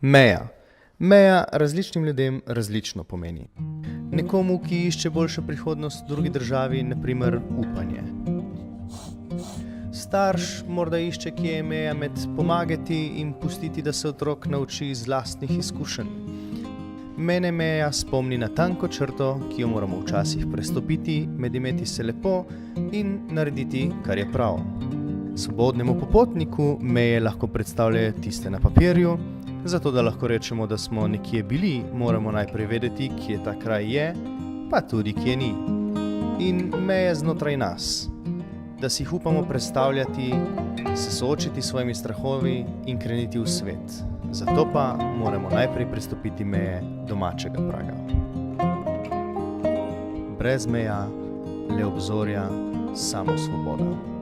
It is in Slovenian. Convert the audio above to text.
Meja. Meja različnim ljudem različno pomeni. Nekomu, ki išče boljšo prihodnost v drugi državi, na primer upanje. Starš morda išče, kje je meja med pomagati in pustiti, da se otrok nauči iz lastnih izkušenj. Mene meja spomni na tanko črto, ki jo moramo včasih prestopiti med imeti se lepo in narediti, kar je prav. Svobodnemu popotniku meje lahko predstavljajo tiste na papirju, zato da lahko rečemo, da smo nekje bili, moramo najprej vedeti, kje ta kraj je, pa tudi kje ni. In meje znotraj nas, da si jih upamo predstavljati, se soočiti s svojimi strahovi in kreniti v svet. Zato pa moramo najprej prestopiti meje domačega praga. Brez meja, le obzorja, samo svoboda.